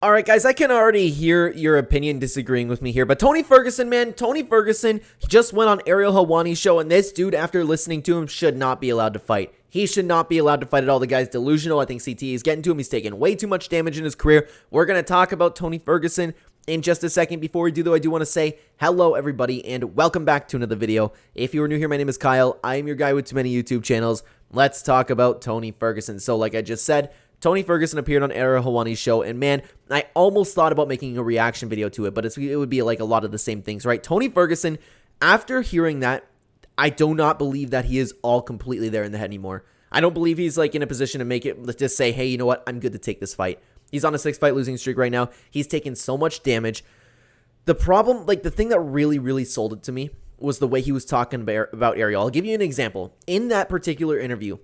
All right, guys, I can already hear your opinion disagreeing with me here, but Tony Ferguson, man, Tony Ferguson just went on Ariel Helwani's show, and this dude, after listening to him, should not be allowed to fight. He should not be allowed to fight at all. The guy's delusional. I think CT is getting to him. He's taken way too much damage in his career. We're going to talk about Tony Ferguson in just a second. Before we do, though, I do want to say hello, everybody, and welcome back to another video. If you are new here, my name is Kyle. I am your guy with too many YouTube channels. Let's talk about Tony Ferguson. So, like I just said, Tony Ferguson appeared on Ariel Helwani's show, and man, I almost thought about making a reaction video to it, but it would be like a lot of the same things, right? Tony Ferguson, after hearing that, I do not believe that he is all completely there in the head anymore. I don't believe he's like in a position to make it, let's just say, hey, you know what, I'm good to take this fight. He's on a 6-fight losing streak right now. He's taken so much damage. The problem, like the thing that really sold it to me was the way he was talking about Ariel. I'll give you an example. In that particular interview,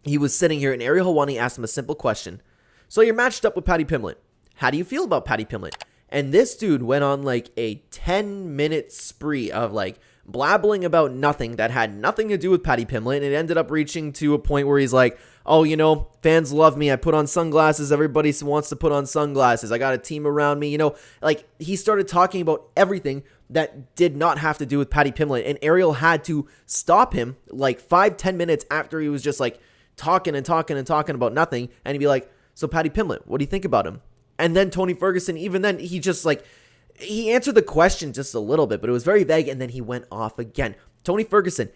he was sitting here and Ariel Helwani asked him a simple question. So you're matched up with Paddy Pimblett. How do you feel about Paddy Pimblett? And this dude went on like a 10-minute spree of like blabbling about nothing that had nothing to do with Paddy Pimblett. And it ended up reaching to a point where he's like, oh, you know, fans love me. I put on sunglasses. Everybody wants to put on sunglasses. I got a team around me. You know, like he started talking about everything that did not have to do with Paddy Pimblett. And Ariel had to stop him like 5-10 minutes after he was just like talking about nothing, and he'd be like, so Paddy Pimblett, what do you think about him? And then Tony Ferguson, even then, he just like, he answered the question just a little bit, but it was very vague, and then he went off again. Tony Ferguson,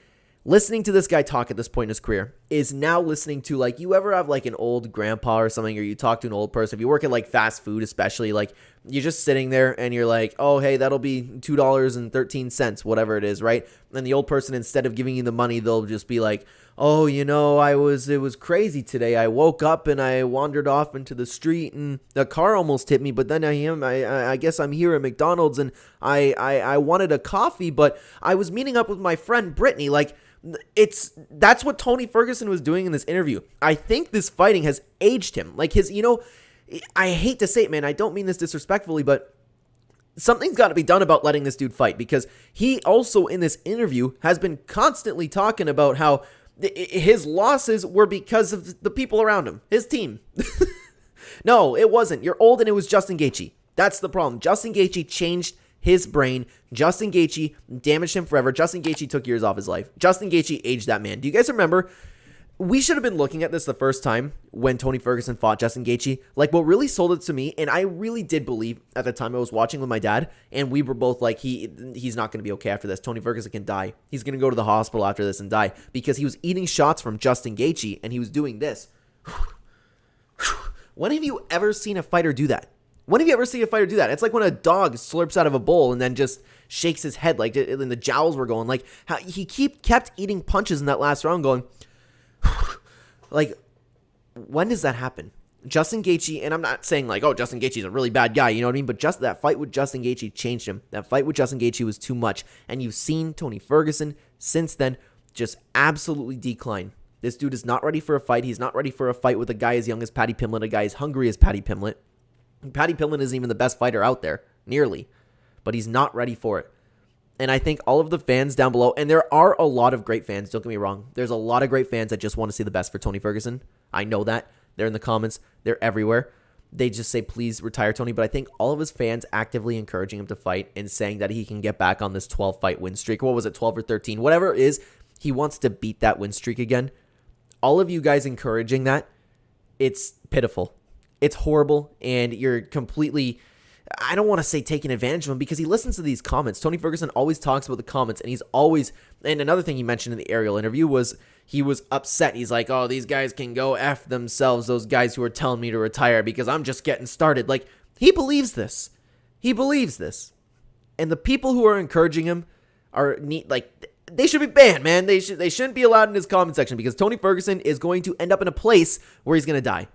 listening to this guy talk at this point in his career, is now listening to, like, you ever have like an old grandpa or something, or you talk to an old person, if you work at like fast food especially, like you're just sitting there and you're like, oh, hey, that'll be $2.13, whatever it is, right? And the old person, instead of giving you the money, they'll just be like, oh, you know, it was crazy today. I woke up and I wandered off into the street and the car almost hit me, but then I guess I'm here at McDonald's and I wanted a coffee, but I was meeting up with my friend Brittany. Like, that's what Tony Ferguson was doing in this interview. I think this fighting has aged him. Like his, you know, I hate to say it, man, I don't mean this disrespectfully, but something's got to be done about letting this dude fight, because he also in this interview has been constantly talking about how his losses were because of the people around him, his team. No, it wasn't. You're old and it was Justin Gaethje. That's the problem. Justin Gaethje changed his brain. Justin Gaethje damaged him forever. Justin Gaethje took years off his life. Justin Gaethje aged that man. Do you guys remember? We should have been looking at this the first time when Tony Ferguson fought Justin Gaethje. Like, what really sold it to me, and I really did believe at the time I was watching with my dad, and we were both like, he's not going to be okay after this. Tony Ferguson can die. He's going to go to the hospital after this and die, because he was eating shots from Justin Gaethje, and he was doing this. When have you ever seen a fighter do that? When have you ever seen a fighter do that? It's like when a dog slurps out of a bowl and then just shakes his head, like, and the jowls were going. Like, how he kept eating punches in that last round going, like, when does that happen? Justin Gaethje, and I'm not saying like, oh, Justin Gaethje's a really bad guy, you know what I mean? But just that fight with Justin Gaethje changed him. That fight with Justin Gaethje was too much. And you've seen Tony Ferguson since then just absolutely decline. This dude is not ready for a fight. He's not ready for a fight with a guy as young as Paddy Pimblett, a guy as hungry as Paddy Pimblett. Paddy Pimblett isn't even the best fighter out there, nearly. But he's not ready for it. And I think all of the fans down below, and there are a lot of great fans, don't get me wrong. There's a lot of great fans that just want to see the best for Tony Ferguson. I know that. They're in the comments. They're everywhere. They just say, please retire Tony. But I think all of his fans actively encouraging him to fight and saying that he can get back on this 12-fight win streak. What was it, 12 or 13? Whatever it is, he wants to beat that win streak again. All of you guys encouraging that, it's pitiful. It's horrible, and you're completely, I don't want to say taking advantage of him, because he listens to these comments. Tony Ferguson always talks about the comments, and he's always, and another thing he mentioned in the Ariel interview was he was upset. He's like, oh, these guys can go F themselves, those guys who are telling me to retire because I'm just getting started. Like, he believes this. He believes this. And the people who are encouraging him are neat, like, they should be banned, man. They shouldn't be allowed in his comment section, because Tony Ferguson is going to end up in a place where he's going to die.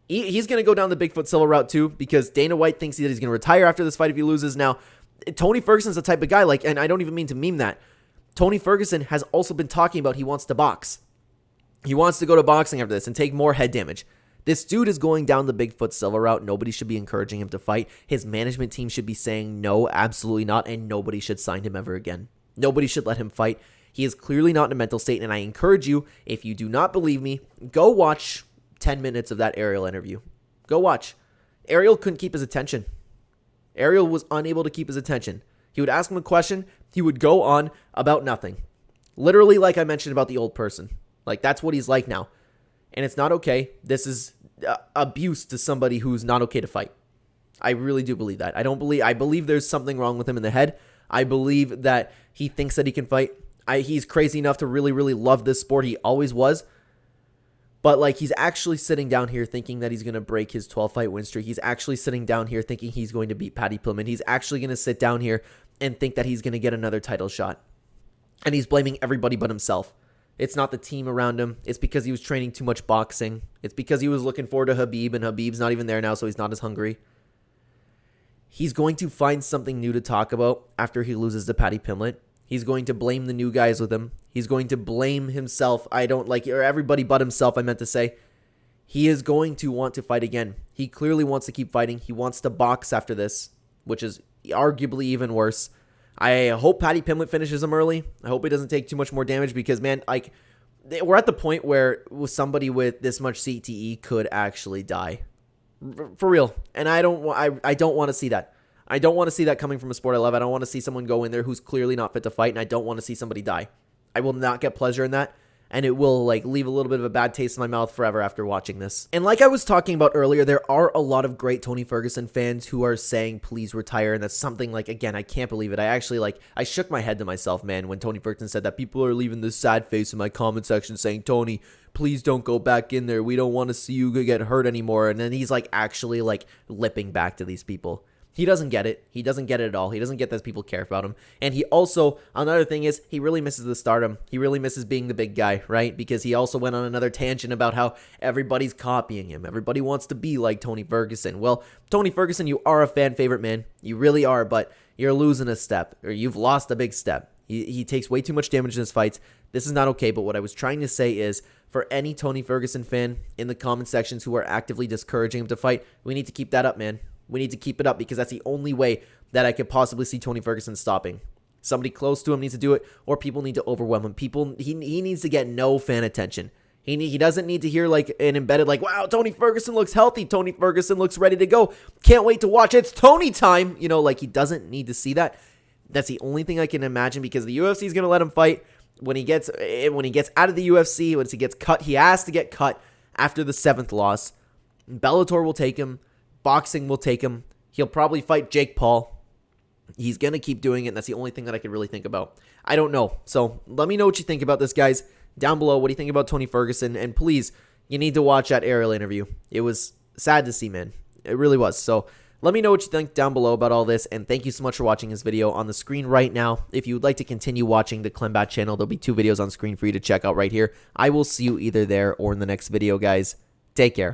He's going to go down the Bigfoot Silva route too, because Dana White thinks that he's going to retire after this fight if he loses. Now, Tony Ferguson's the type of guy, like, and I don't even mean to meme that, Tony Ferguson has also been talking about he wants to box. He wants to go to boxing after this and take more head damage. This dude is going down the Bigfoot Silva route. Nobody should be encouraging him to fight. His management team should be saying no, absolutely not, and nobody should sign him ever again. Nobody should let him fight. He is clearly not in a mental state, and I encourage you, if you do not believe me, go watch 10 minutes of that Ariel interview. Go watch. Ariel couldn't keep his attention. Ariel was unable to keep his attention. He would ask him a question. He would go on about nothing. Literally, like I mentioned about the old person. Like, that's what he's like now. And it's not okay. This is abuse to somebody who's not okay to fight. I really do believe that. I believe there's something wrong with him in the head. I believe that he thinks that he can fight. He's crazy enough to really, really love this sport. He always was. But, like, he's actually sitting down here thinking that he's going to break his 12-fight win streak. He's actually sitting down here thinking he's going to beat Paddy Pimblett. He's actually going to sit down here and think that he's going to get another title shot. And he's blaming everybody but himself. It's not the team around him. It's because he was training too much boxing. It's because he was looking forward to Khabib, and Khabib's not even there now, so he's not as hungry. He's going to find something new to talk about after he loses to Paddy Pimblett. He's going to blame the new guys with him. He's going to blame himself. Or everybody but himself, I meant to say. He is going to want to fight again. He clearly wants to keep fighting. He wants to box after this, which is arguably even worse. I hope Paddy Pimblett finishes him early. I hope he doesn't take too much more damage because, man, like, we're at the point where somebody with this much CTE could actually die. For real. And I don't want to see that. I don't want to see that coming from a sport I love. I don't want to see someone go in there who's clearly not fit to fight, and I don't want to see somebody die. I will not get pleasure in that, and it will, like, leave a little bit of a bad taste in my mouth forever after watching this. And like I was talking about earlier, there are a lot of great Tony Ferguson fans who are saying, please retire, and that's something, like, again, I can't believe it. I shook my head to myself, man, when Tony Ferguson said that. People are leaving this sad face in my comment section saying, Tony, please don't go back in there. We don't want to see you get hurt anymore. And then he's, like, actually, like, lipping back to these people. He doesn't get it. He doesn't get it at all. He doesn't get that people care about him. And he also, another thing is, he really misses the stardom. He really misses being the big guy, right? Because he also went on another tangent about how everybody's copying him. Everybody wants to be like Tony Ferguson. Well, Tony Ferguson, you are a fan favorite, man. You really are, but you're losing a step, or you've lost a big step. He takes way too much damage in his fights. This is not okay, but what I was trying to say is, for any Tony Ferguson fan in the comment sections who are actively discouraging him to fight, we need to keep that up, man. We need to keep it up because that's the only way that I could possibly see Tony Ferguson stopping. Somebody close to him needs to do it, or people need to overwhelm him. He needs to get no fan attention. He doesn't need to hear like an embedded like, wow, Tony Ferguson looks healthy. Tony Ferguson looks ready to go. Can't wait to watch. It's Tony time. You know, like, he doesn't need to see that. That's the only thing I can imagine because the UFC is going to let him fight. When he gets out of the UFC, once he gets cut, he has to get cut after the 7th loss. Bellator will take him. Boxing will take him. He'll probably fight Jake Paul. He's going to keep doing it, and that's the only thing that I could really think about. I don't know. So let me know what you think about this, guys. Down below, what do you think about Tony Ferguson? And please, you need to watch that Ariel interview. It was sad to see, man. It really was. So let me know what you think down below about all this, and thank you so much for watching this video on the screen right now. If you would like to continue watching the Clenbat channel, there'll be 2 videos on screen for you to check out right here. I will see you either there or in the next video, guys. Take care.